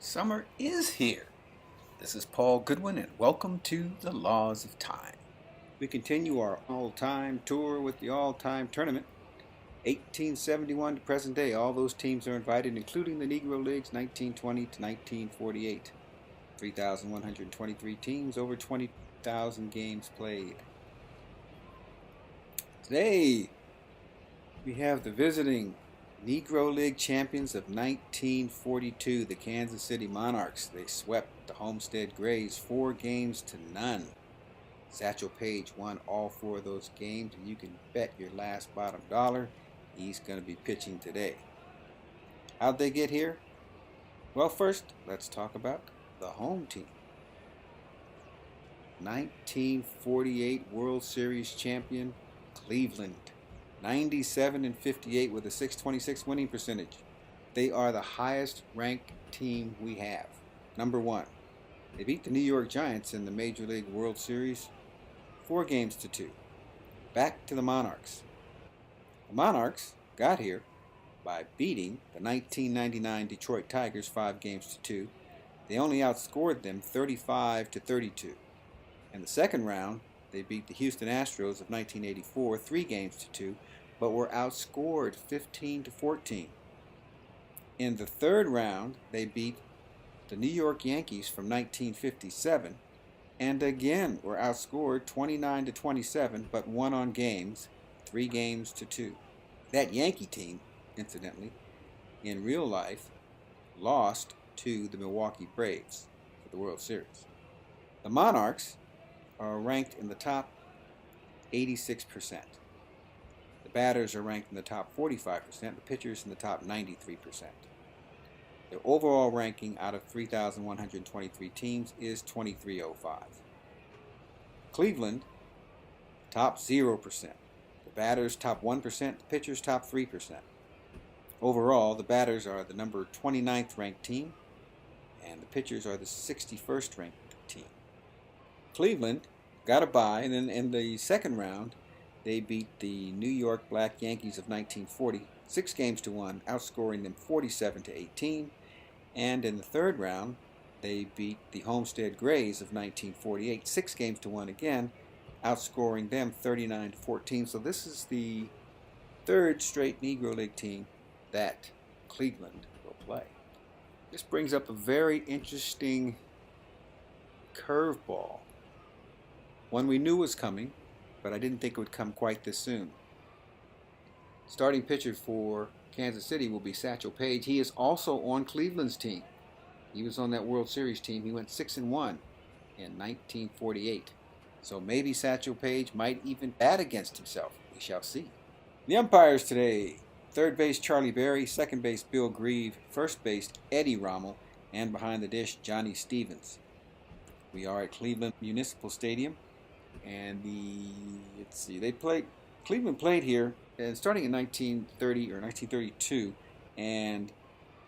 Summer is here. This is Paul Goodwin, and welcome to the Laws of Time. We continue our all-time tour with the all-time tournament. 1871 to present day, all those teams are invited, including the Negro Leagues, 1920 to 1948. 3,123 teams, over 20,000 games played. Today, we have the visiting Negro League champions of 1942, the Kansas City Monarchs. They swept the Homestead Grays 4-0. Satchel Paige won all 4 of those games, and you can bet your last bottom dollar he's going to be pitching today. How'd they get here? Well, first, let's talk about the home team. 1948 World Series champion, Cleveland. 97-58 with a .626 winning percentage. They are the highest ranked team we have. Number 1. They beat the New York Giants in the Major League World Series 4-2. Back to the Monarchs. The Monarchs got here by beating the 1999 Detroit Tigers 5-2. They only outscored them 35-32. In the second round, they beat the Houston Astros of 1984 3-2, but were outscored 15-14. In the third round, they beat the New York Yankees from 1957 and again were outscored 29-27, but won on games 3-2. That Yankee team, incidentally, in real life, lost to the Milwaukee Braves for the World Series. The Monarchs are ranked in the top 86%. The batters are ranked in the top 45%, the pitchers in the top 93%. Their overall ranking out of 3,123 teams is 2305. Cleveland, top 0%. The batters top 1%, the pitchers top 3%. Overall, the batters are the number 29th ranked team, and the pitchers are the 61st ranked team. Cleveland got a bye, and then in the second round, they beat the New York Black Yankees of 1940, 6-1, outscoring them 47-18. And in the third round, they beat the Homestead Grays of 1948, 6-1 again, outscoring them 39-14. So this is the third straight Negro League team that Cleveland will play. This brings up a very interesting curveball. One we knew was coming, but I didn't think it would come quite this soon. Starting pitcher for Kansas City will be Satchel Paige. He is also on Cleveland's team. He was on that World Series team. He went 6-1 in 1948. So maybe Satchel Paige might even bat against himself. We shall see. The umpires today: third base Charlie Berry, second base Bill Grieve, first base Eddie Rommel, and behind the dish Johnny Stevens. We are at Cleveland Municipal Stadium. And Cleveland played here starting in 1930 or 1932,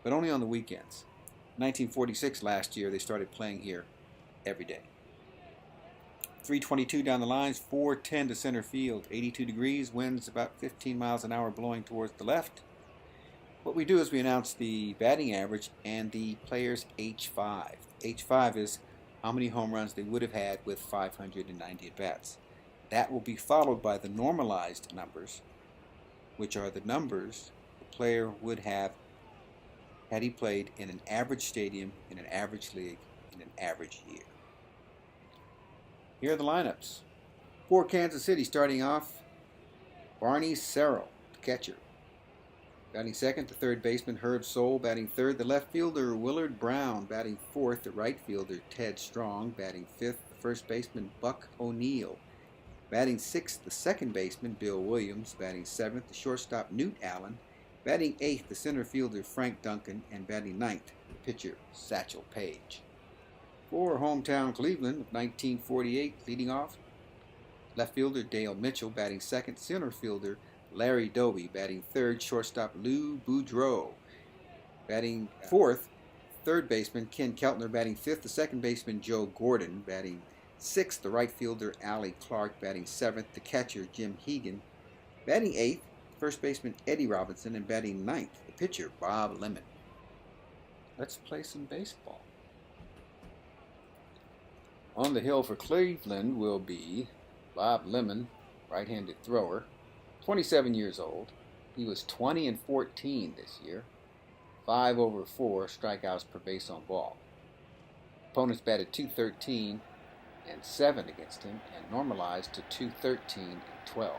but only on the weekends. 1946 last year, they started playing here every day. 322 down the lines, 410 to center field, 82 degrees, winds about 15 miles an hour blowing towards the left. What we do is we announce the batting average and the player's H5. H5 is how many home runs they would have had with 590 at-bats. That will be followed by the normalized numbers, which are the numbers the player would have had he played in an average stadium, in an average league, in an average year. Here are the lineups. For Kansas City, starting off, Barney Serrell, the catcher. Batting second, the third baseman Herb Soule. Batting third, the left fielder Willard Brown. Batting fourth, the right fielder Ted Strong. Batting fifth, the first baseman Buck O'Neill. Batting sixth, the second baseman Bill Williams. Batting seventh, the shortstop Newt Allen. Batting eighth, the center fielder Frank Duncan. And batting ninth, the pitcher Satchel Paige. For hometown Cleveland of 1948, leading off, left fielder Dale Mitchell. Batting second, center fielder Larry Doby. Batting third, shortstop Lou Boudreau. Batting fourth, third baseman Ken Keltner. Batting fifth, the second baseman Joe Gordon. Batting sixth, the right fielder Allie Clark. Batting seventh, the catcher Jim Hegan. Batting eighth, first baseman Eddie Robinson. And batting ninth, the pitcher Bob Lemon. Let's play some baseball. On the hill for Cleveland will be Bob Lemon, right-handed thrower, 27 years old. He was 20 and 14 this year. 5 over 4 strikeouts per base on ball. Opponents batted .213 and 7 against him, and normalized to .213 and 12.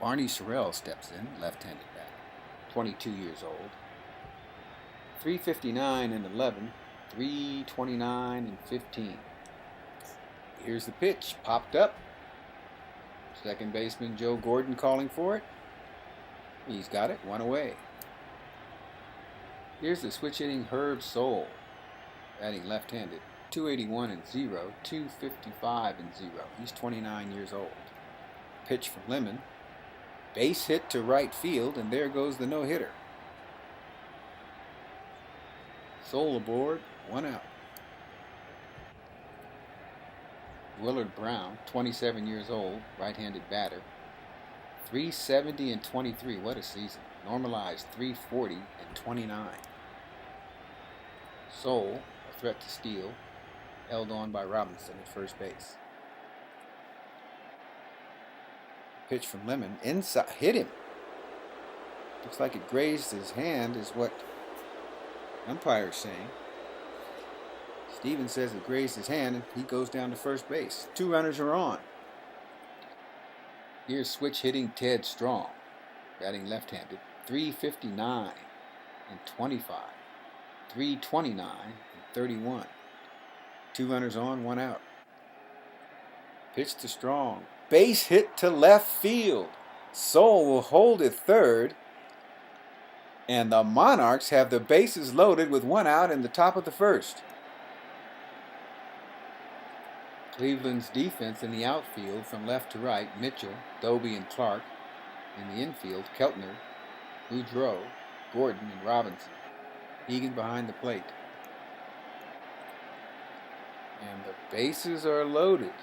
Barney Sorrell steps in, left-handed batter, 22 years old. 359 and 11, 329 and 15. Here's the pitch, popped up. Second baseman Joe Gordon calling for it. He's got it, 1 away. Here's the switch-hitting Herb Soule, batting left-handed, 281 and 0, 255 and 0. He's 29 years old. Pitch from Lemon. Base hit to right field, and there goes the no-hitter. Soule aboard, 1 out. Willard Brown, 27 years old, right-handed batter, 370 and 23. What a season. Normalized 340 and 29. Soule, a threat to steal, held on by Robinson at first base. Pitch from Lemon, inside, hit him. Looks like it grazed his hand, is what umpire's saying. Stevens says it grazed his hand, and he goes down to first base. 2 runners are on. Here's switch hitting Ted Strong, batting left-handed, 359 and 25, 329 and 31. 2 runners on, 1 out. Pitch to Strong. Base hit to left field. Soule will hold it third. And the Monarchs have the bases loaded with 1 out in the top of the first. Cleveland's defense in the outfield from left to right, Mitchell, Doby, and Clark. In the infield, Keltner, Boudreau, Gordon, and Robinson. Egan behind the plate. And the bases are loaded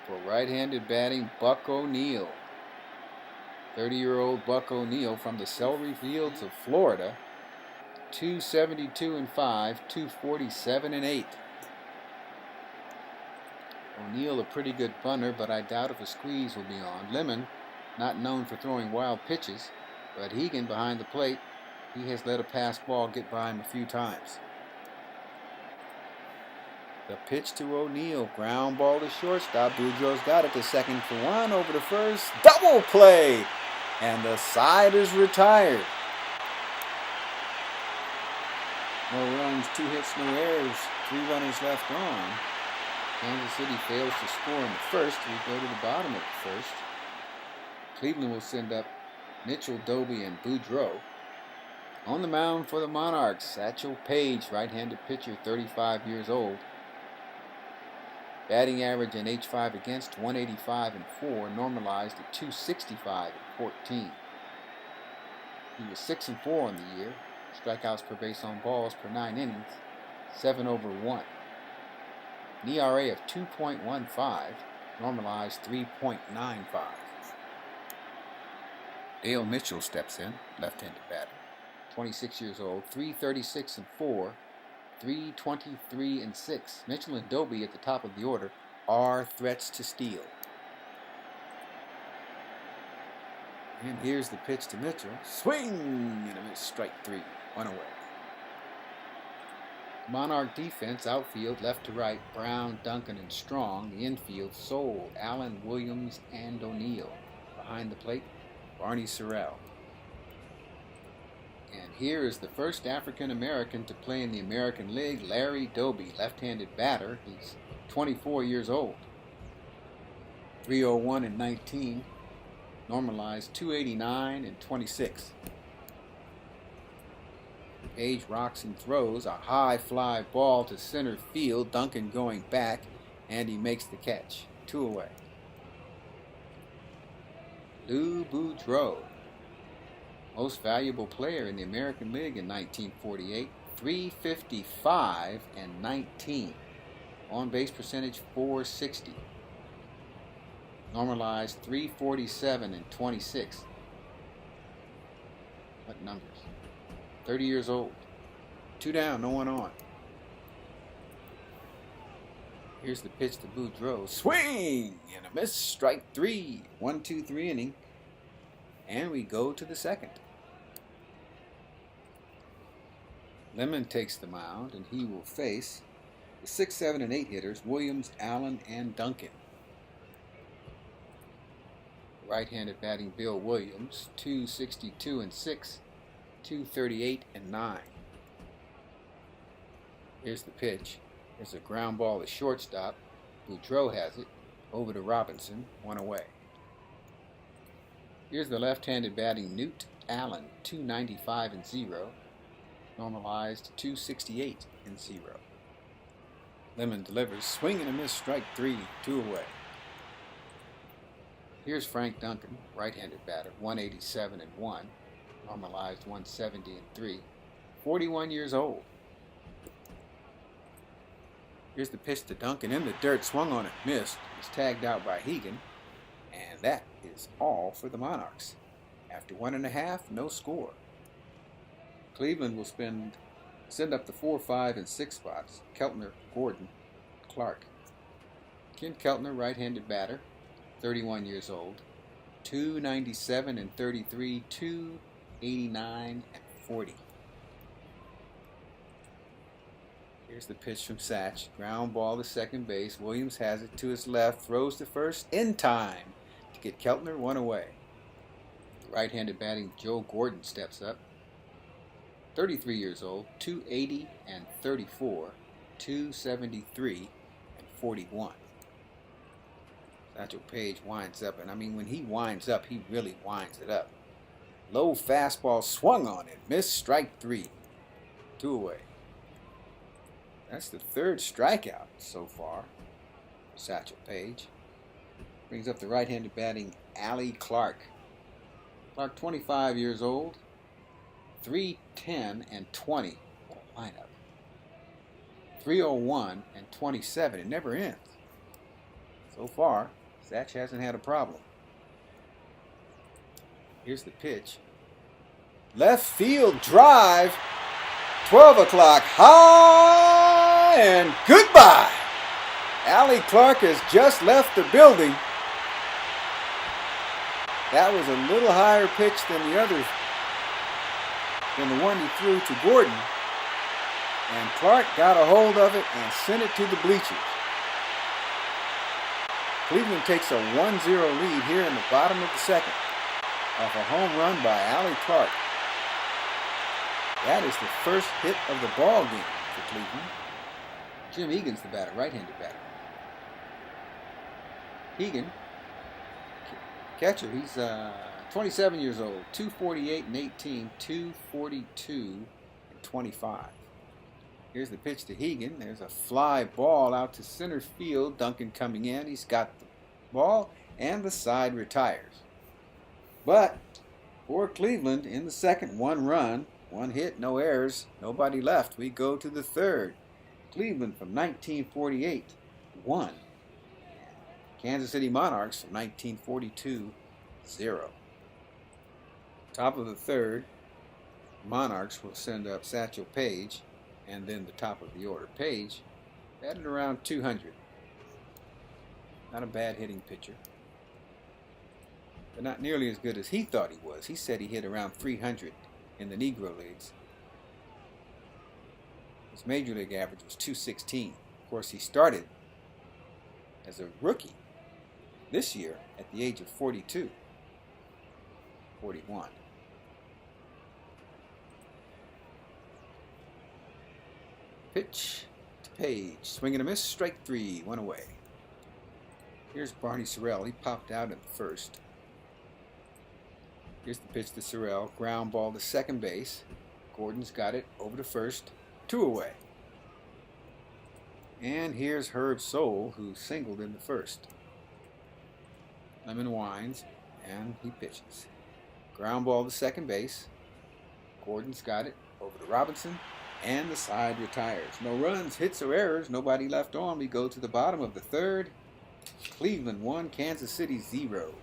for right-handed batting Buck O'Neil. 30-year-old Buck O'Neil from the Celery Fields of Florida. 272 and 5, 247 and 8. O'Neil a pretty good bunter, but I doubt if a squeeze will be on. Lemon, not known for throwing wild pitches, but Egan behind the plate, he has let a pass ball get by him a few times. The pitch to O'Neil, ground ball to shortstop. Boudreau's got it to second for 1, over to first, double play, and the side is retired. No runs, 2 hits, no errors, 3 runners left on. Kansas City fails to score in the first. We go to the bottom of the first. Cleveland will send up Mitchell, Doby, and Boudreau. On the mound for the Monarchs, Satchel Paige, right-handed pitcher, 35 years old. Batting average in H5 against, 185 and 4, normalized at 265 and 14. He was 6 and 4 on the year. Strikeouts per base on balls per 9 innings, 7 over 1. An ERA of 2.15, normalized 3.95. Dale Mitchell steps in, left-handed batter, 26 years old, 336 and 4, 323 and 6. Mitchell and Doby at the top of the order are threats to steal. And here's the pitch to Mitchell. Swing and a miss, strike 3, 1 away. Monarch defense, outfield, left to right, Brown, Duncan, and Strong. The infield, Soule, Allen, Williams, and O'Neil. Behind the plate, Barney Sorrell. And here is the first African-American to play in the American League, Larry Doby, left-handed batter. He's 24 years old. 301 and 19, normalized 289 and 26. Page rocks and throws a high fly ball to center field. Duncan going back, and he makes the catch. 2 away. Lou Boudreau, most valuable player in the American League in 1948, 355 and 19. On base percentage 460. Normalized 347 and 26. What numbers? 30 years old. 2 down, no one on. Here's the pitch to Boudreaux. Swing and a miss. Strike 3. 1-2-3 inning. And we go to the second. Lemon takes the mound, and he will face the 6, 7, and 8 hitters, Williams, Allen, and Duncan. Right-handed batting Bill Williams, 262 and 6, 238 and 9. Here's the pitch. There's a ground ball to shortstop. Boudreaux has it. Over to Robinson, 1 away. Here's the left-handed batting Newt Allen, 295 and 0. Normalized 268 and 0. Lemon delivers. Swing and a miss. Strike 3. 2 away. Here's Frank Duncan, right-handed batter, 187 and 1. Normalized 170 and 3. 41 years old. Here's the pitch to Duncan in the dirt. Swung on it. Missed. Was tagged out by Hegan. And that is all for the Monarchs. After 1.5, no score. Cleveland will send up the 4, 5, and 6 spots. Keltner, Gordon, Clark. Ken Keltner, right-handed batter, 31 years old. 297 and 33, 289 and 40. Here's the pitch from Satch. Ground ball to second base. Williams has it to his left. Throws to first in time to get Keltner 1 away. Right-handed batting Joe Gordon steps up. 33 years old, 280 and 34, 273 and 41. Satchel Paige winds up, and I mean, when he winds up, he really winds it up. Low fastball swung on it, missed. Strike 3, 2 away. That's the 3rd strikeout so far for Satchel Paige. Brings up the right-handed batting Allie Clark. Clark, 25 years old. 310 and 20. What a lineup. 301 and 27. It never ends. So far, Satch hasn't had a problem. Here's the pitch. Left field drive. 12 o'clock high and goodbye. Allie Clark has just left the building. That was a little higher pitch than the others. Than the one he threw to Gordon, and Clark got a hold of it and sent it to the bleachers. Cleveland takes a 1-0 lead here in the bottom of the second off a home run by Allie Clark. That is the first hit of the ball game for Cleveland. Jim Egan's the batter, right-handed batter. Egan, catcher, he's 27 years old, 248 and 18, 242 and 25. Here's the pitch to Hegan. There's a fly ball out to center field. Duncan coming in. He's got the ball, and the side retires. But for Cleveland in the second, 1 run, 1 hit, no errors, nobody left. We go to the third. Cleveland from 1948, 1. Kansas City Monarchs from 1942, 0. Top of the third, Monarchs will send up Satchel Paige, and then the top of the order. Paige batted around 200. Not a bad hitting pitcher, but not nearly as good as he thought he was. He said he hit around 300 in the Negro Leagues. His major league average was 216. Of course, he started as a rookie this year at the age of 42, 41. Pitch to Paige. Swing and a miss. Strike 3. 1 away. Here's Barney Sorrell. He popped out at the first. Here's the pitch to Sorrell. Ground ball to second base. Gordon's got it over to first. 2 away. And here's Herb Soule, who singled in the first. Lemon winds, and he pitches. Ground ball to second base. Gordon's got it over to Robinson. And the side retires. No runs, hits, or errors. Nobody left on. We go to the bottom of the third. Cleveland 1, Kansas City 0.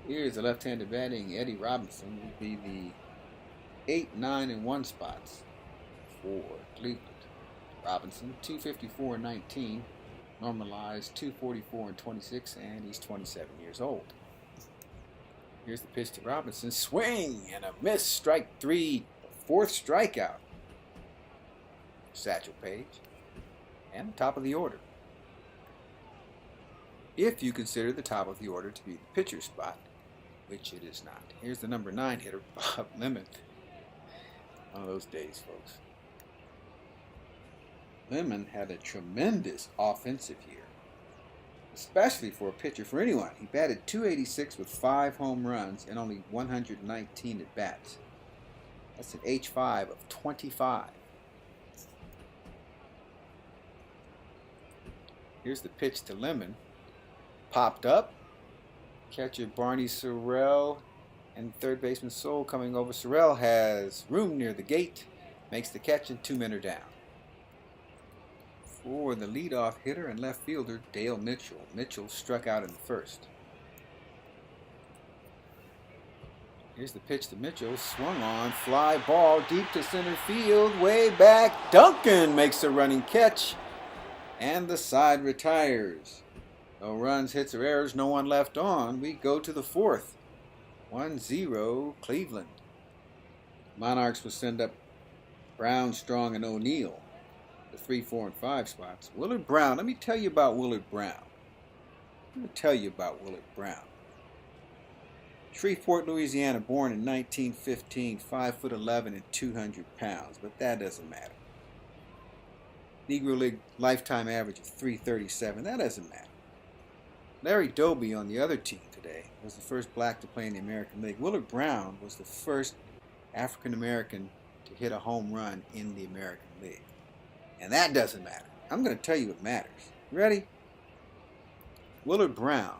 Here's the left-handed batting Eddie Robinson. Would be the 8, 9, and 1 spots. for Cleveland. Robinson, 254 and 19, normalized 244 and 26, and he's 27 years old. Here's the pitch to Robinson. Swing and a miss. Strike three. Fourth strikeout. Satchel Paige. And the top of the order. If you consider the top of the order to be the pitcher spot, which it is not. Here's the number 9 hitter, Bob Lemon. One of those days, folks. Lemon had a tremendous offensive year, especially for a pitcher, for anyone. He batted .286 with 5 home runs and only 119 at-bats. That's an H5 of 25. Here's the pitch to Lemon. Popped up. Catcher Barney Sorrell and third baseman Soule coming over. Sorrell has room near the gate. Makes the catch and 2 men are down. For the leadoff hitter and left fielder, Dale Mitchell. Mitchell struck out in the first. Here's the pitch to Mitchell. Swung on. Fly ball deep to center field. Way back. Duncan makes a running catch. And the side retires. No runs, hits, or errors. No one left on. We go to the fourth. 1-0 Cleveland. Monarchs will send up Brown, Strong, and O'Neill. The 3, 4, and 5 spots. Willard Brown. Let me tell you about Willard Brown. Shreveport, Louisiana, born in 1915, 5'11" and 200 pounds, but that doesn't matter. Negro League lifetime average of 337, that doesn't matter. Larry Doby on the other team today was the first black to play in the American League. Willard Brown was the first African American to hit a home run in the American League. And that doesn't matter. I'm going to tell you what matters. Ready? Willard Brown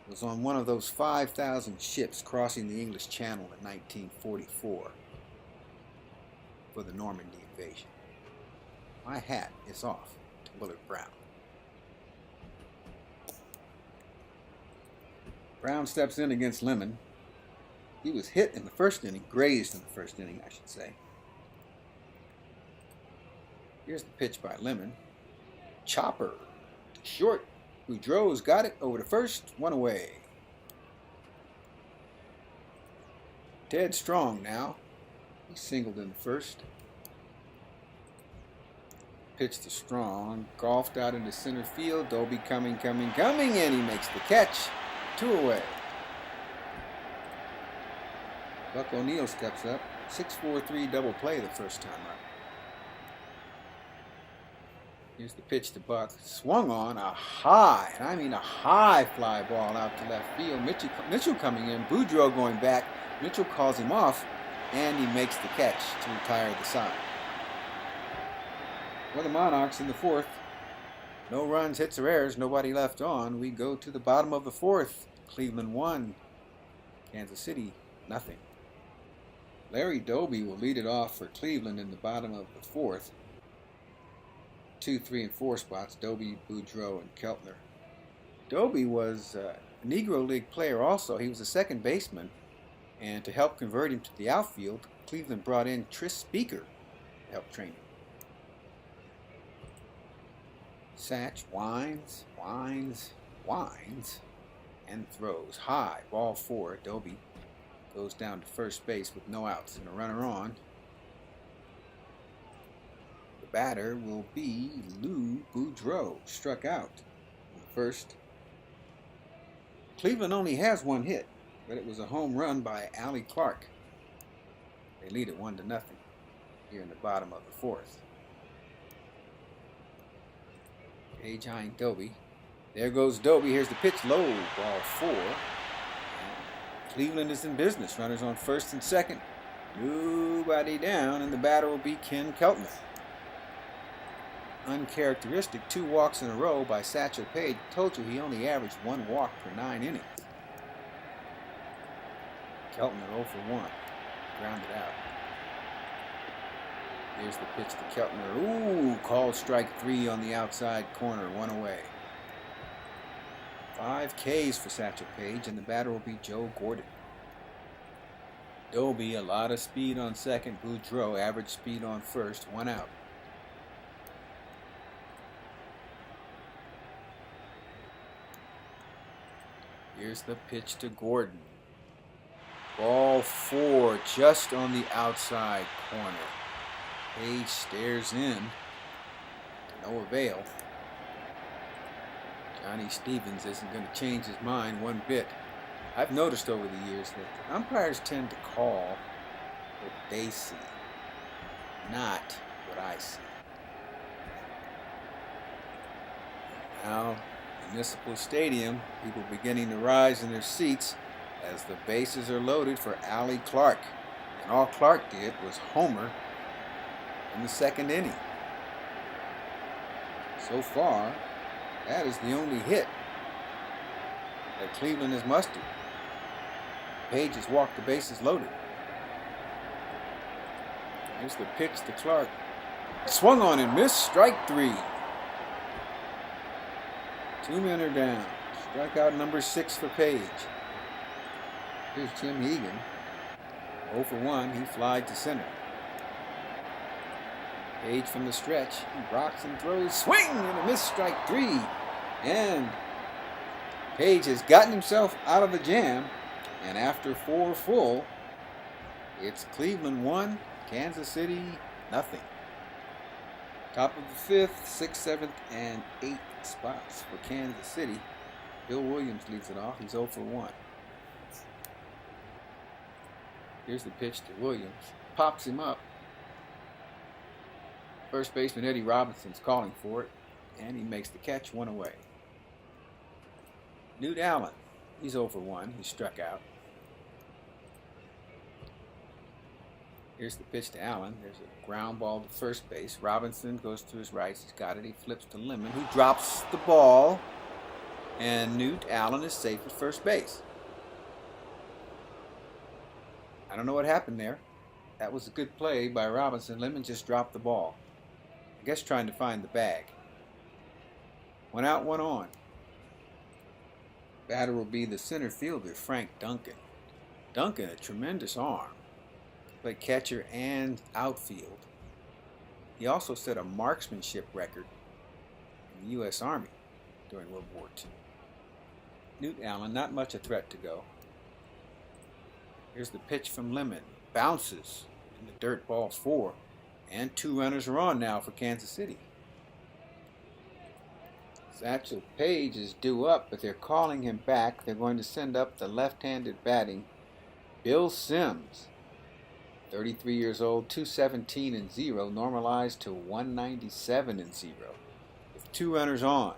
was on one of those 5,000 ships crossing the English Channel in 1944 for the Normandy invasion. My hat is off to Willard Brown. Brown steps in against Lemon. He was hit in the first inning, grazed in the first inning, I should say. Here's the pitch by Lemon. Chopper to short. Boudreau's got it over to first, 1 away. Ted Strong now. He singled in the first. Pitch to Strong. Golfed out into center field. Doby coming, and he makes the catch. 2 away. Buck O'Neill steps up. 6-4-3 double play the first time up. Here's the pitch to Buck. Swung on a high, and I mean a high fly ball out to left field. Mitchell coming in. Boudreau going back. Mitchell calls him off, and he makes the catch to retire the side. For the Monarchs in the fourth. No runs, hits, or errors. Nobody left on. We go to the bottom of the fourth. Cleveland 1. Kansas City nothing. Larry Doby will lead it off for Cleveland in the bottom of the fourth. 2, 3, and 4 spots, Doby, Boudreau, and Keltner. Doby was a Negro League player also. He was a second baseman, and to help convert him to the outfield, Cleveland brought in Tris Speaker to help train him. Satch winds, and throws high. Ball 4. Doby goes down to first base with no outs and a runner on. The batter will be Lou Boudreau, struck out in the first. Cleveland only has 1 hit, but it was a home run by Allie Clark. They lead it 1-0 here in the bottom of the fourth. Page eyeing Doby. There goes Doby. Here's the pitch low. Ball 4. Cleveland is in business. Runners on first and second. Nobody down, and the batter will be Ken Keltner. Uncharacteristic 2 walks in a row by Satchel Paige. Told you he only averaged 1 walk per 9 innings. Keltner 0 for 1. Grounded out. Here's the pitch to Keltner. Ooh, called strike 3 on the outside corner. 1 away. 5 Ks for Satchel Paige, and the batter will be Joe Gordon. Doby, a lot of speed on second. Boudreaux, average speed on first. 1 out. Here's the pitch to Gordon. Ball 4, just on the outside corner. Page stares in. No avail. Johnny Stevens isn't going to change his mind one bit. I've noticed over the years that umpires tend to call what they see, not what I see. Now, Municipal Stadium, people beginning to rise in their seats as the bases are loaded for Allie Clark. And all Clark did was homer in the second inning. So far, that is the only hit that Cleveland has mustered. Page has walked the bases loaded. Here's the pitch to Clark. Swung on and missed. Strike 3. 2 men are down. Strikeout number 6 for Page. Here's Jim Egan. 0 for 1. He flied to center. Page from the stretch. He rocks and throws. Swing and a miss. Strike 3. And Page has gotten himself out of the jam. And after 4 full, it's Cleveland 1, Kansas City nothing. Top of the 5th, 6th, 7th, and 8th spots for Kansas City. Bill Williams leads it off. He's 0 for 1. Here's the pitch to Williams. Pops him up. First baseman Eddie Robinson's calling for it, and he makes the catch, 1 away. Newt Allen, he's 0 for 1. He struck out. Here's the pitch to Allen. There's a ground ball to first base. Robinson goes to his right. He's got it. He flips to Lemon, who drops the ball. And Newt Allen is safe at first base. I don't know what happened there. That was a good play by Robinson. Lemon just dropped the ball. I guess trying to find the bag. 1 out, 1 on. Batter will be the center fielder, Frank Duncan. Duncan, a tremendous arm. Played catcher and outfield. He also set a marksmanship record in the U.S. Army during World War II. Newt Allen, not much a threat to go. Here's the pitch from Lemon. Bounces in the dirt, ball 4. And 2 runners are on now for Kansas City. Satchel Paige is due up, but they're calling him back. They're going to send up the left-handed batting Bill Sims. 33 years old, 217 and 0, normalized to 197 and 0, with 2 runners on.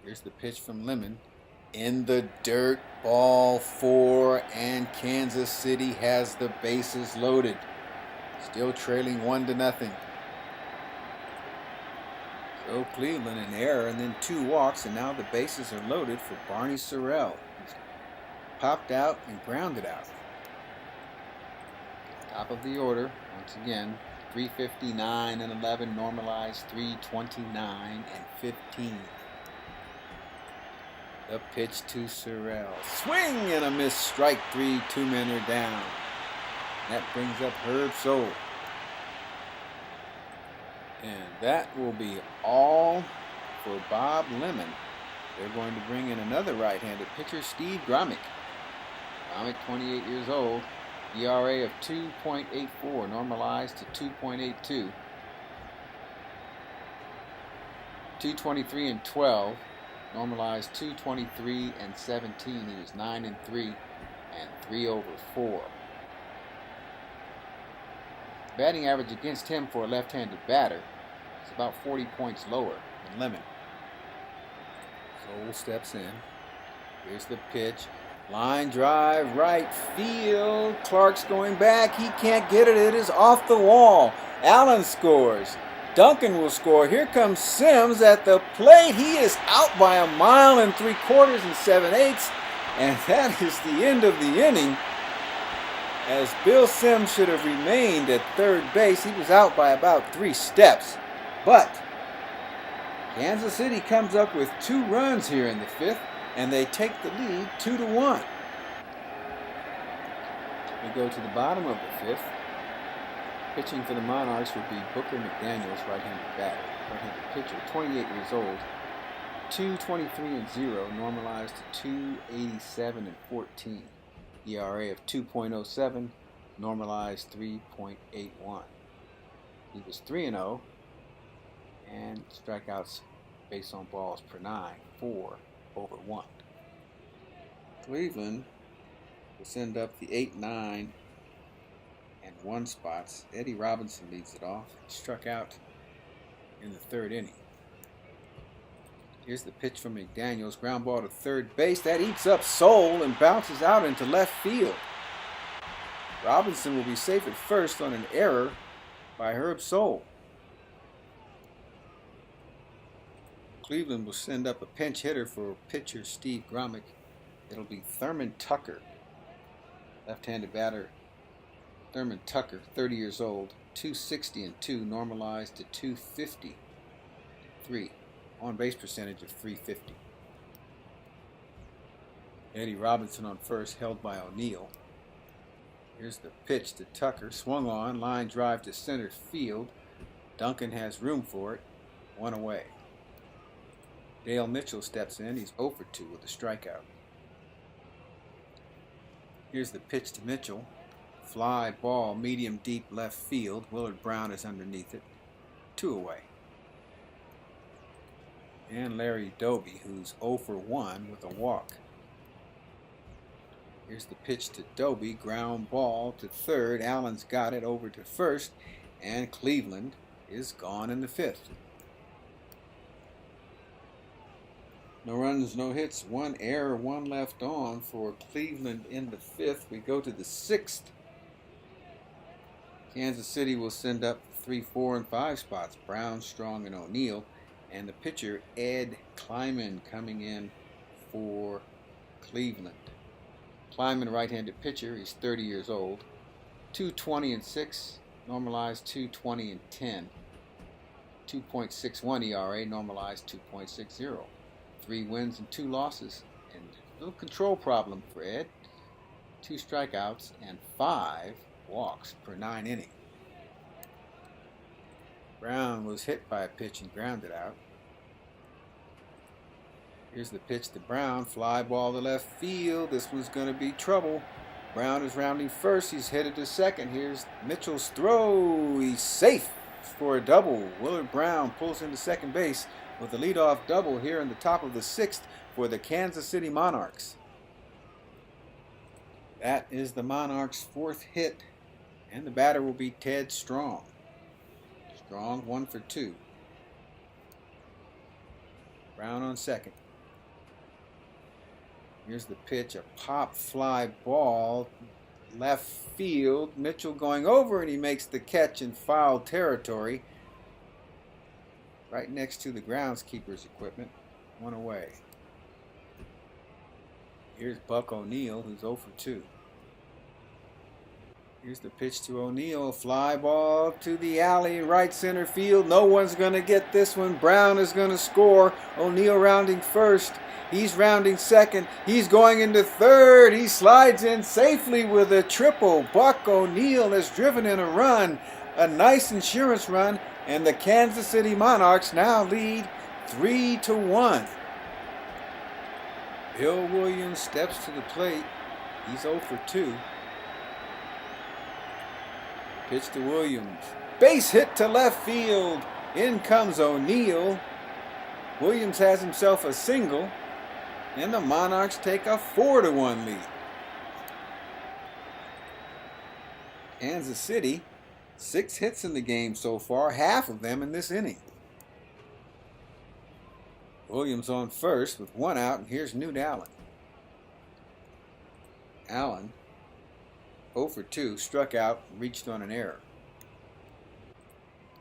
Here's the pitch from Lemon. In the dirt, ball 4, and Kansas City has the bases loaded. Still trailing 1-0. So Cleveland an error and then 2 walks, and now the bases are loaded for Barney Sorrell. Popped out and grounded out. Top of the order, once again, 359 and 11, normalized 329 and 15. The pitch to Sorrell. Swing and a miss. Strike 3. 2 men are down. That brings up Herb Soule. And that will be all for Bob Lemon. They're going to bring in another right-handed pitcher, Steve Grommick. Grommick, 28 years old, ERA of 2.84, normalized to 2.82. 223 and 12, normalized 223 and 17. He was 9 and 3 and 3 over 4. Batting average against him for a left-handed batter is about 40 points lower than Lemon. Soule steps in. Here's the pitch. Line drive, right field. Clark's going back. He can't get it. It is off the wall. Allen scores. Duncan will score. Here comes Sims at the plate. He is out by 1 3/4 and 7/8. And that is the end of the inning. As Bill Sims should have remained at third base. He was out by about 3 steps. But Kansas City comes up with 2 runs here in the 5th. and they take the lead 2-1. We go to the bottom of the fifth. Pitching for the Monarchs would be Booker McDaniels, right-handed batter, right-handed pitcher, 28 years old, 2.23-0, normalized to 2.87-14, ERA of 2.07, normalized 3.81. He was 3-0, and strikeouts based on balls per 9, 4/1. Cleveland will send up the 8, 9, and 1 spots. Eddie Robinson leads it off. Struck out in the third inning. Here's the pitch from McDaniels. Ground ball to third base. That eats up Soul and bounces out into left field. Robinson will be safe at first on an error by Herb Soul. Cleveland will send up a pinch hitter for pitcher Steve Grommick. It'll be Thurman Tucker, left-handed batter. Thurman Tucker, 30 years old, 2.60-2, normalized to 2.53, on-base percentage of .350. Eddie Robinson on first, held by O'Neill. Here's the pitch to Tucker, swung on, line drive to center field. Duncan has room for it, 1 away. Dale Mitchell steps in, he's 0 for 2 with a strikeout. Here's the pitch to Mitchell. Fly ball, medium deep left field. Willard Brown is underneath it. 2 away. And Larry Doby, who's 0 for 1 with a walk. Here's the pitch to Doby. Ground ball to third. Allen's got it over to first. And Cleveland is gone in the fifth. No runs, no hits, 1 error, 1 left on for Cleveland in the fifth. We go to the sixth. Kansas City will send up 3, 4, and 5 spots. Brown, Strong, and O'Neill. And the pitcher, Ed Kleiman, coming in for Cleveland. Kleiman, right-handed pitcher. He's 30 years old. 2.20-6, normalized 2.20-10. 2.61 ERA, normalized 2.60. 3 wins and 2 losses. And a little control problem for Ed. 2 strikeouts and 5 walks per 9 innings. Brown was hit by a pitch and grounded out. Here's the pitch to Brown. Fly ball to left field. This was going to be trouble. Brown is rounding first. He's headed to second. Here's Mitchell's throw. He's safe for a double. Willard Brown pulls into second base with a leadoff double here in the top of the sixth for the Kansas City Monarchs. That is the Monarchs' 4th hit, and the batter will be Ted Strong. Strong, 1 for 2. Brown on second. Here's the pitch, a pop fly ball, left field. Mitchell going over, and he makes the catch in foul territory, right next to the groundskeeper's equipment. 1 away. Here's Buck O'Neill, who's 0 for 2. Here's the pitch to O'Neill. Fly ball to the alley, right center field. No one's going to get this one. Brown is going to score. O'Neill rounding first. He's rounding second. He's going into third. He slides in safely with a triple. Buck O'Neill has driven in a run, a nice insurance run, and the Kansas City Monarchs now lead 3-1. Bill Williams steps to the plate. He's 0 for 2. Pitch to Williams. Base hit to left field. In comes O'Neill. Williams has himself a single, and the Monarchs take a 4-1 lead. Kansas City, 6 hits in the game so far, half of them in this inning. Williams on first with 1 out, and here's Newt Allen. Allen, 0 for 2, struck out, reached on an error.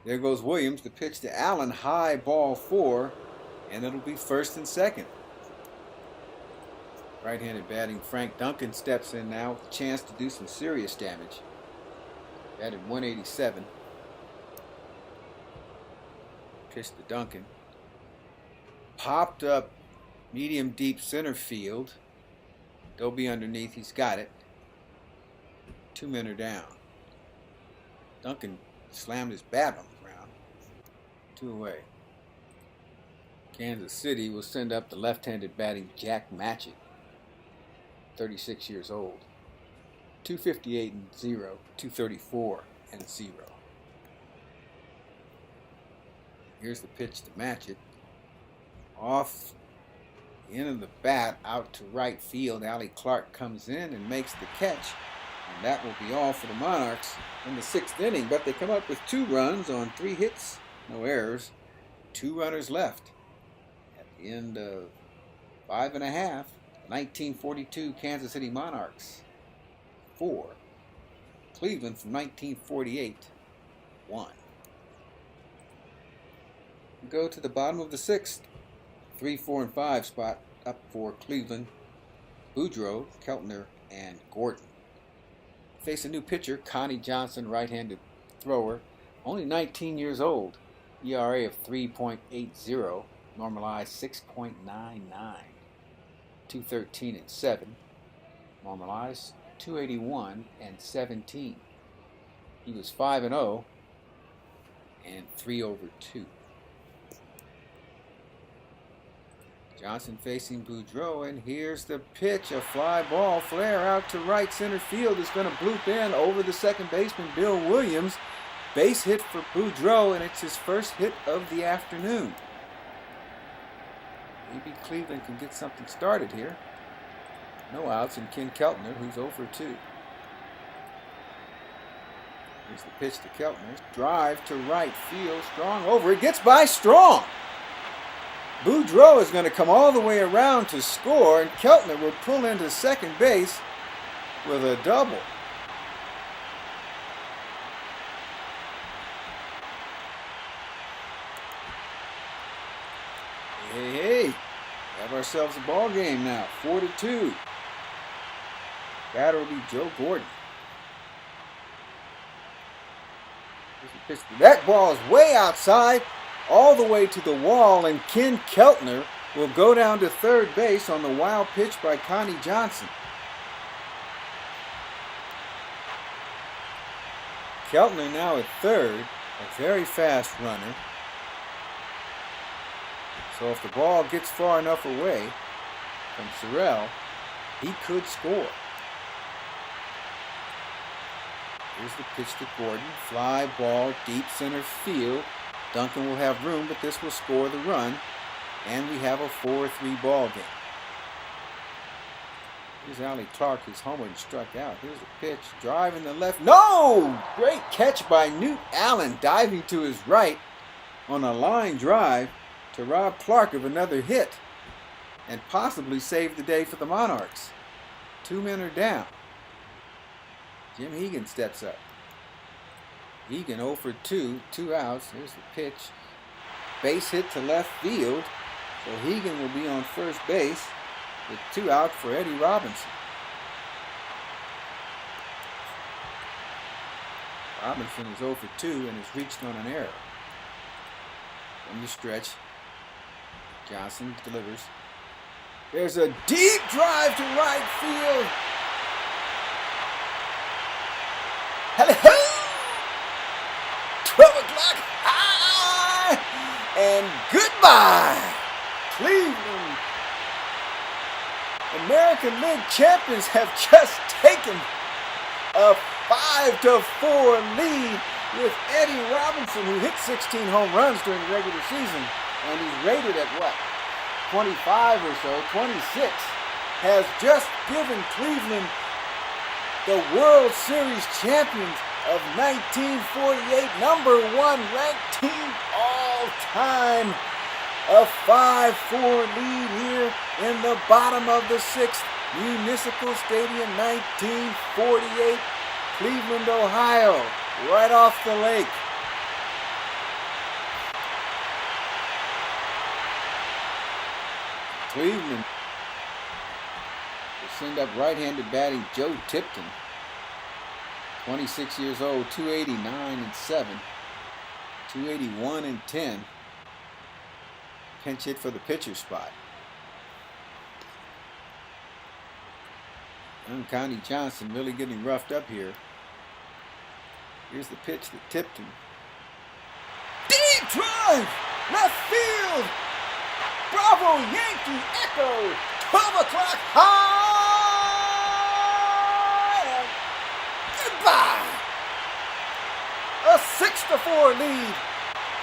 There goes Williams. The pitch to Allen, high ball 4, and it'll be first and second. Right-handed batting Frank Duncan steps in now with a chance to do some serious damage. Batted 187. Pitch to Duncan. Popped up Medium deep center field. Dobie underneath. He's got it. 2 men are down. Duncan slammed his bat on the ground. 2 away. Kansas City will send up the left-handed batting Jack Matchett, 36 years old. 258 and 0, 234 and 0. Here's the pitch to Matchett. Off the end of the bat, out to right field. Allie Clark comes in and makes the catch. And that will be all for the Monarchs in the 6th inning. But they come up with 2 runs on 3 hits, no errors. 2 runners left. At the end of 5 1/2, 1942 Kansas City Monarchs 4. Cleveland from 1948 1. We go to the bottom of the 6th. 3, 4, and 5 spot up for Cleveland. Boudreaux, Keltner, and Gordon. Face a new pitcher, Connie Johnson, right-handed thrower, only 19 years old. ERA of 3.80, normalized 6.99. 213 and 7, normalized 281 and 17. He was 5-0 and 3/2. Johnson facing Boudreaux, and here's the pitch, a fly ball, flare out to right center field is going to bloop in over the second baseman, Bill Williams. Base hit for Boudreaux, and it's his first hit of the afternoon. Maybe Cleveland can get something started here. No outs, and Ken Keltner, who's 0-2. Here's the pitch to Keltner. Drive to right field, Strong over. It gets by Strong. Boudreaux is going to come all the way around to score, and Keltner will pull into second base with a double. Hey, have ourselves a ball game now, 4-2. Batter will be Joe Gordon. That ball is way outside, all the way to the wall, and Ken Keltner will go down to third base on the wild pitch by Connie Johnson. Keltner now at third, a very fast runner. So if the ball gets far enough away from Sorrell, he could score. Here's the pitch to Gordon. Fly ball, deep center field. Duncan will have room, but this will score the run. And we have a 4-3 ball game. Here's Allie Clark, who's homered and struck out. Here's the pitch. Drive in the left. No! Great catch by Newt Allen, diving to his right on a line drive to rob Clark of another hit and possibly save the day for the Monarchs. 2 men are down. Jim Hegan steps up. Hegan 0-2, 2 outs. Here's the pitch. Base hit to left field. So Hegan will be on first base with 2 out for Eddie Robinson. Robinson is 0-2 and has reached on an error. From the stretch, Johnson delivers. There's a deep drive to right field. Hello! 12 o'clock high! And goodbye! Cleveland American League champions have just taken a 5-4 lead with Eddie Robinson, who hit 16 home runs during the regular season, and he's rated at what, 25 or so, 26, has just given Cleveland the World Series champions of 1948, number 1 ranked team all time. A 5-4 lead here in the bottom of the 6th. Municipal Stadium, 1948, Cleveland, Ohio, right off the lake. Cleveland will send up right-handed batting Joe Tipton, 26 years old, 289 and 7, 281 and 10. Pinch hit for the pitcher spot. Connie Johnson really getting roughed up here. Here's the pitch that tipped him. Deep drive! Left field! Bravo, Yankee Echo! 12 o'clock high! And goodbye! A 6-4 lead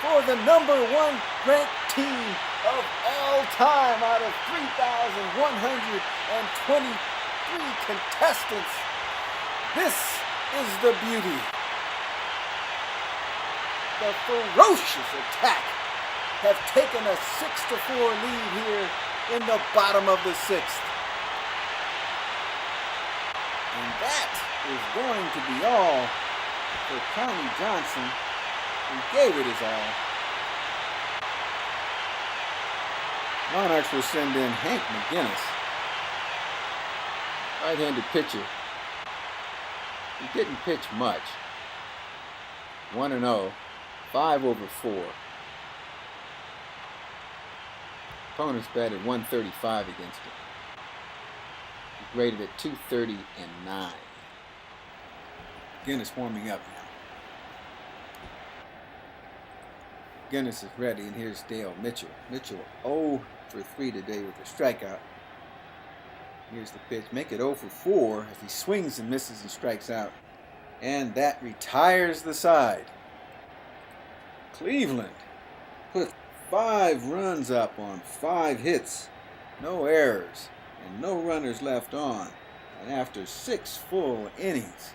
for the #1 ranked team of all time out of 3,123 contestants. This is the beauty. The ferocious attack have taken a 6-4 lead here in the bottom of the 6th. And that is going to be all for Connie Johnson, who gave it his all. Monarchs will send in Hank McGinnis, right-handed pitcher. He didn't pitch much. 1-0, 5 over 4. Opponents batted 135 against him. He graded at 230-9. Guinness warming up now. Guinness is ready, and here's Dale Mitchell. Mitchell 0 for 3 today with a strikeout. Here's the pitch. Make it 0 for 4 as he swings and misses and strikes out. And that retires the side. Cleveland put 5 runs up on 5 hits, no errors, and no runners left on. And after 6 full innings,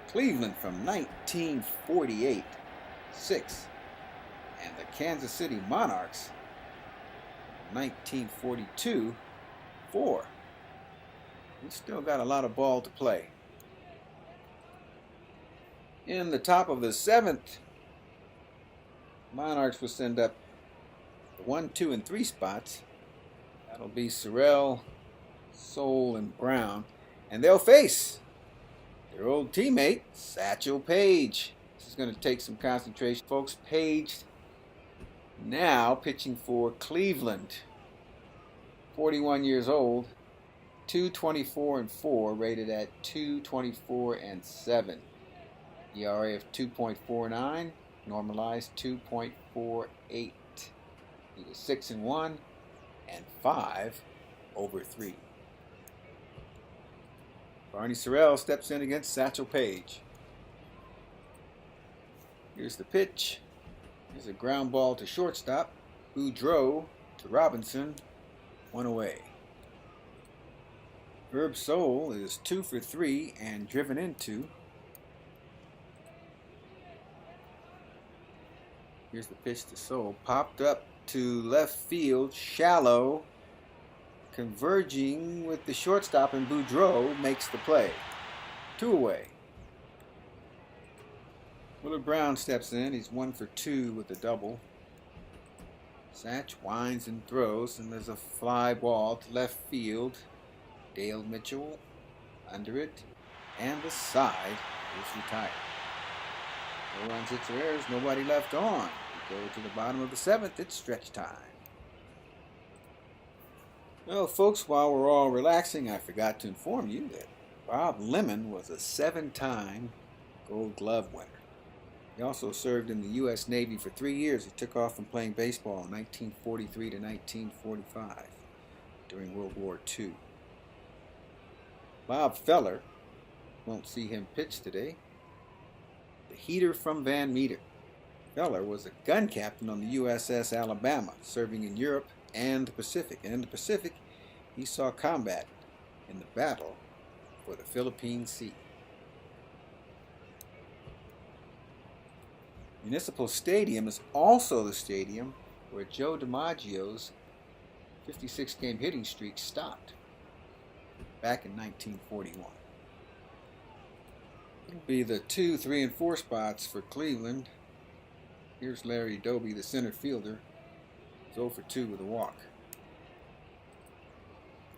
Cleveland from 1948, 6, and the Kansas City Monarchs, 1942, 4. We still got a lot of ball to play. In the top of the 7th, Monarchs will send up the 1, 2, and 3 spots. That'll be Sorrell, Soule, and Brown. And they'll face their old teammate, Satchel Paige. This is going to take some concentration, folks. Paige now pitching for Cleveland. 41 years old, 224-4, rated at 224-7. ERA of 2.49, normalized 2.48. He was 6-1 and 5 over 3. Barney Sorrell steps in against Satchel Paige. Here's the pitch. Here's a ground ball to shortstop. Boudreau to Robinson. 1 away. Herb Soule is 2 for 3 and driven into. Here's the pitch to Soule. Popped up to left field. Shallow. Converging with the shortstop, and Boudreau makes the play. 2 away. Willard Brown steps in. He's 1 for 2 with a double. Satch winds and throws, and there's a fly ball to left field. Dale Mitchell under it, and the side is retired. No runs, hits, or errors, nobody left on. We go to the bottom of the 7th. It's stretch time. Well, folks, while we're all relaxing, I forgot to inform you that Bob Lemon was a 7-time Gold Glove winner. He also served in the U.S. Navy for 3 years. He took off from playing baseball in 1943 to 1945 during World War II. Bob Feller, won't see him pitch today. The heater from Van Meter. Feller was a gun captain on the USS Alabama, serving in Europe and the Pacific. And in the Pacific, he saw combat in the battle for the Philippine Sea. Municipal Stadium is also the stadium where Joe DiMaggio's 56-game hitting streak stopped back in 1941. It'll be the 2, 3, and 4 spots for Cleveland. Here's Larry Doby, the center fielder. He's 0 for 2 with a walk.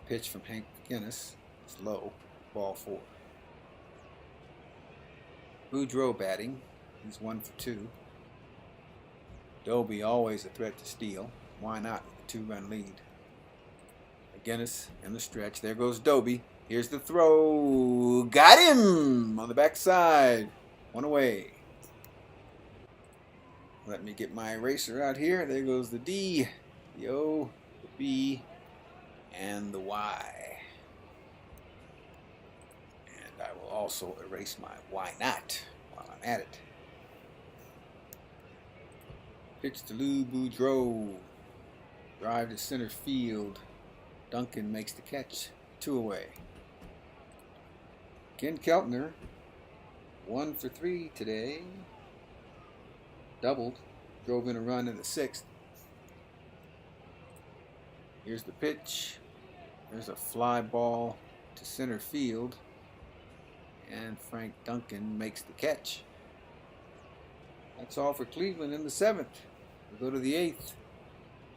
Pitch from Hank McGinnis. It's low. Ball 4. Boudreau batting. He's 1 for 2. Doby always a threat to steal. Why not with a 2-run lead? McGinnis in the stretch. There goes Doby. Here's the throw. Got him on the backside. One away. Let me get my eraser out here. There goes the D, the O, the B, and the Y. And I will also erase my why not while I'm at it. Pitch to Lou Boudreau. Drive to center field. Duncan makes the catch. 2 away. Ken Keltner, 1 for 3 today. Doubled. Drove in a run in the 6th. Here's the pitch. There's a fly ball to center field. And Frank Duncan makes the catch. That's all for Cleveland in the 7th. We'll go to the 8th.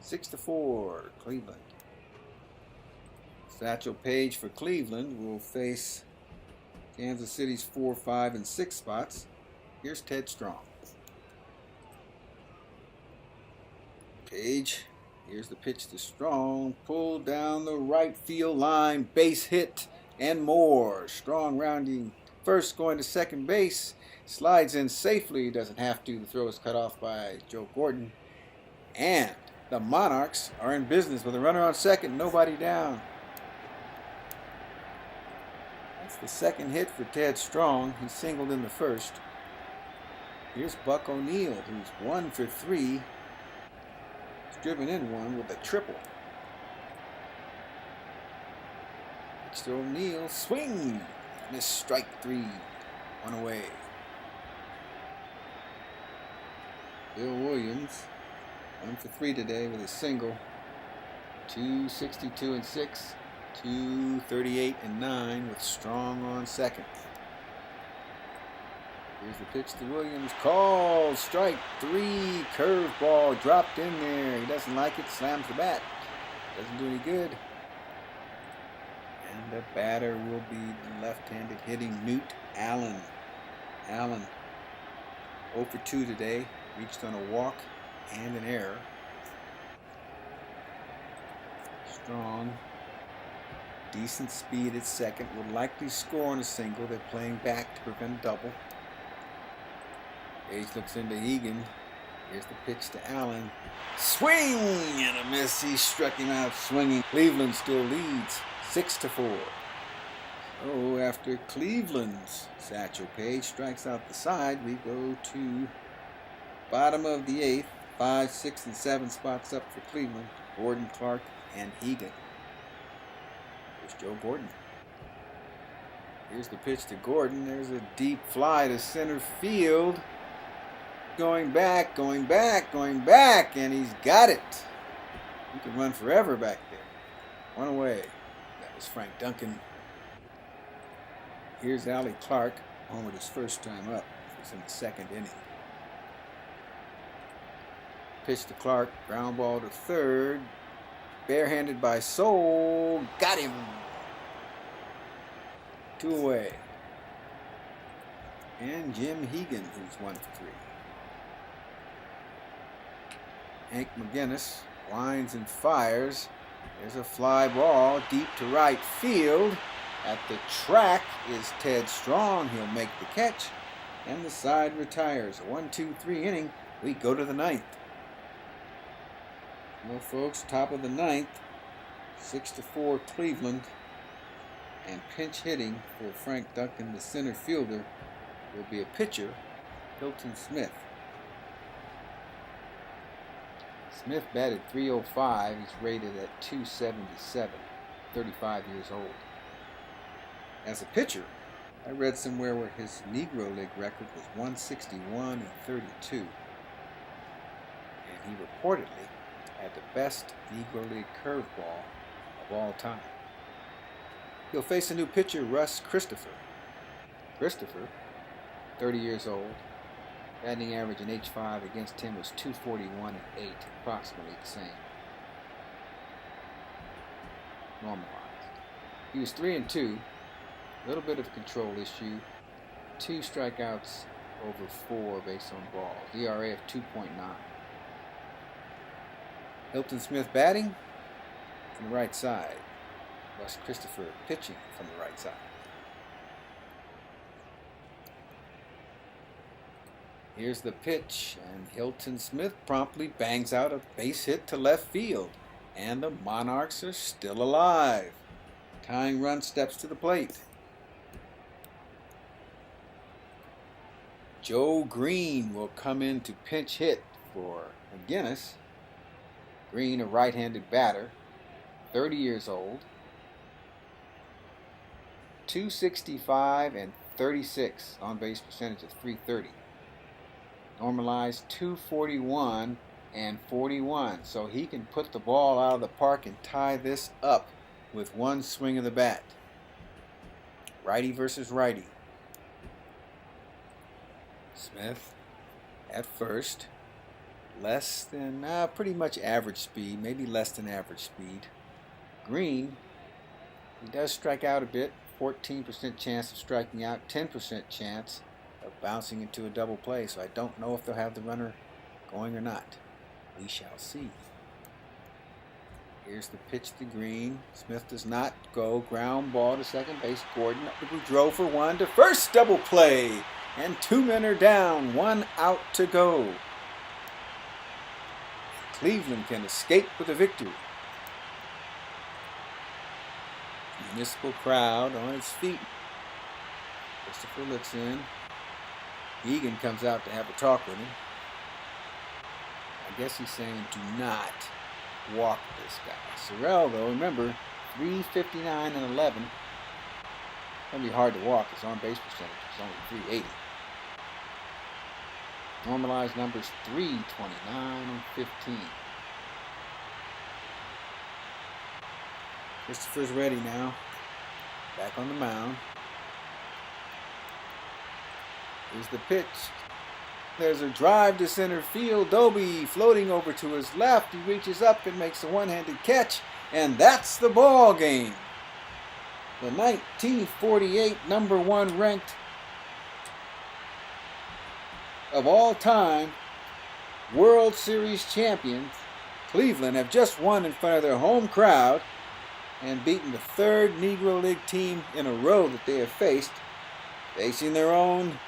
6-4, Cleveland. Satchel Paige for Cleveland will face Kansas City's 4, 5, and 6 spots. Here's Ted Strong. Paige, here's the pitch to Strong. Pulled down the right field line. Base hit and more. Strong rounding first, going to second base. Slides in safely. Doesn't have to. The throw is cut off by Joe Gordon. And the Monarchs are in business with a runner on second. Nobody down. That's the second hit for Ted Strong. He singled in the first. Here's Buck O'Neil, who's 1 for 3. He's driven in one with a triple. Pitch to O'Neil. Swing! Missed strike 3. 1 away. Bill Williams, 1 for 3 today with a single. 262 and 6. 238 and 9 with Strong on second. Here's the pitch to Williams. Called strike 3. Curveball dropped in there. He doesn't like it. Slams the bat. Doesn't do any good. And the batter will be the left-handed hitting Newt Allen. Allen 0 for 2 today. Reached on a walk and an error. Strong. Decent speed at second. Will likely score on a single. They're playing back to prevent a double. Page looks into Egan. Here's the pitch to Allen. Swing and a miss. He struck him out swinging. Cleveland still leads 6-4. So after Cleveland's Satchel Paige strikes out the side, we go to bottom of the 8th. 5, 6, and 7 spots up for Cleveland. Gordon, Clark, and Egan. Here's Joe Gordon. Here's the pitch to Gordon. There's a deep fly to center field. Going back, going back, going back, and he's got it. He can run forever back there. 1 away. That was Frank Duncan. Here's Allie Clark, home with his first time up. He's in the 2nd inning. Pitch to Clark, ground ball to third. Barehanded by Soul. Got him. 2 away. And Jim Hegan, who's 1 for 3. Hank McGinnis lines and fires. There's a fly ball deep to right field. At the track is Ted Strong. He'll make the catch. And the side retires. A 1-2-3 inning. We go to the 9th. Well, folks, top of the 9th. 6-4 Cleveland. And pinch hitting for Frank Duncan, the center fielder, will be a pitcher, Hilton Smith. Smith batted .305. He's rated at .277, 35 years old. As a pitcher, I read somewhere where his Negro League record was 161 and 32. And he reportedly had the best Negro League curveball of all time. He'll face a new pitcher, Russ Christopher. Christopher, 30 years old. Batting average in H5 against him was .241 and 8, approximately the same. Normalized. He was 3-2, a little bit of control issue, 2 strikeouts over 4 based on balls, ERA of 2.9. Hilton Smith batting from the right side. Wes Christopher pitching from the right side. Here's the pitch, and Hilton Smith promptly bangs out a base hit to left field, and the Monarchs are still alive. Tying run steps to the plate. Joe Green will come in to pinch hit for McGinnis. Green, a right-handed batter, 30 years old, 265 and 36 on base percentage of .330. Normalized 241 and 41, so he can put the ball out of the park and tie this up with one swing of the bat. Righty versus righty. Smith at first, less than pretty much average speed, maybe less than average speed. Green, he does strike out a bit, 14% chance of striking out, 10% chance of bouncing into a double play, so I don't know if they'll have the runner going or not. We shall see. Here's the pitch to Green. Smith does not go. Ground ball to second base. Gordon up to Boudreau for one to first. Double play. And 2 men are down. 1 out to go. Cleveland can escape with a victory. Municipal crowd on its feet. Christopher looks in. Egan comes out to have a talk with him. I guess he's saying do not walk this guy. Sorrell, though, remember, 359 and 11. It's going to be hard to walk. His on base percentage is only 380. Normalized numbers 329 and 15. Christopher's ready now. Back on the mound. Here's the pitch. There's a drive to center field. Doby floating over to his left. He reaches up and makes a one-handed catch. And that's the ball game. The 1948 number 1 ranked of all time World Series champions, Cleveland, have just won in front of their home crowd and beaten the 3rd Negro League team in a row that they have faced, facing their own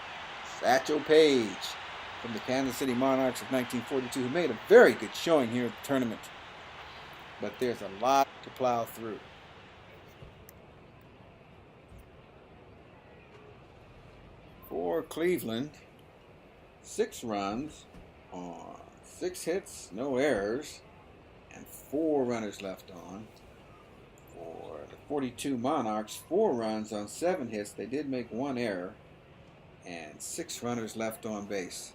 Satchel Paige from the Kansas City Monarchs of 1942, who made a very good showing here at the tournament. But there's a lot to plow through. For Cleveland, 6 runs on 6 hits, no errors, and 4 runners left on. For the 42 Monarchs, 4 runs on 7 hits. They did make 1 error, and 6 runners left on base.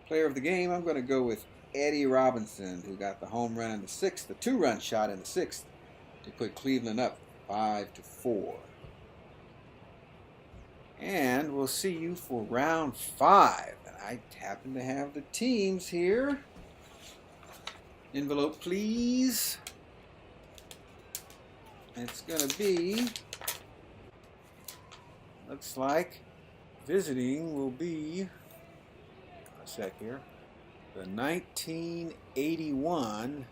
Player of the game, I'm going to go with Eddie Robinson, who got the home run in the 6th, the 2-run shot in the 6th, to put Cleveland up 5-4. And we'll see you for round 5. And I happen to have the teams here. Envelope, please. It's going to be, looks like, visiting will be, a sec here, the 1981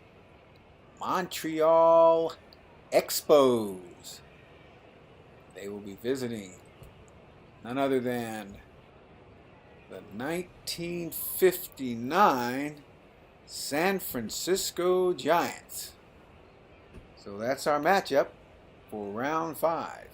Montreal Expos. They will be visiting none other than the 1959 San Francisco Giants. So that's our matchup for round 5.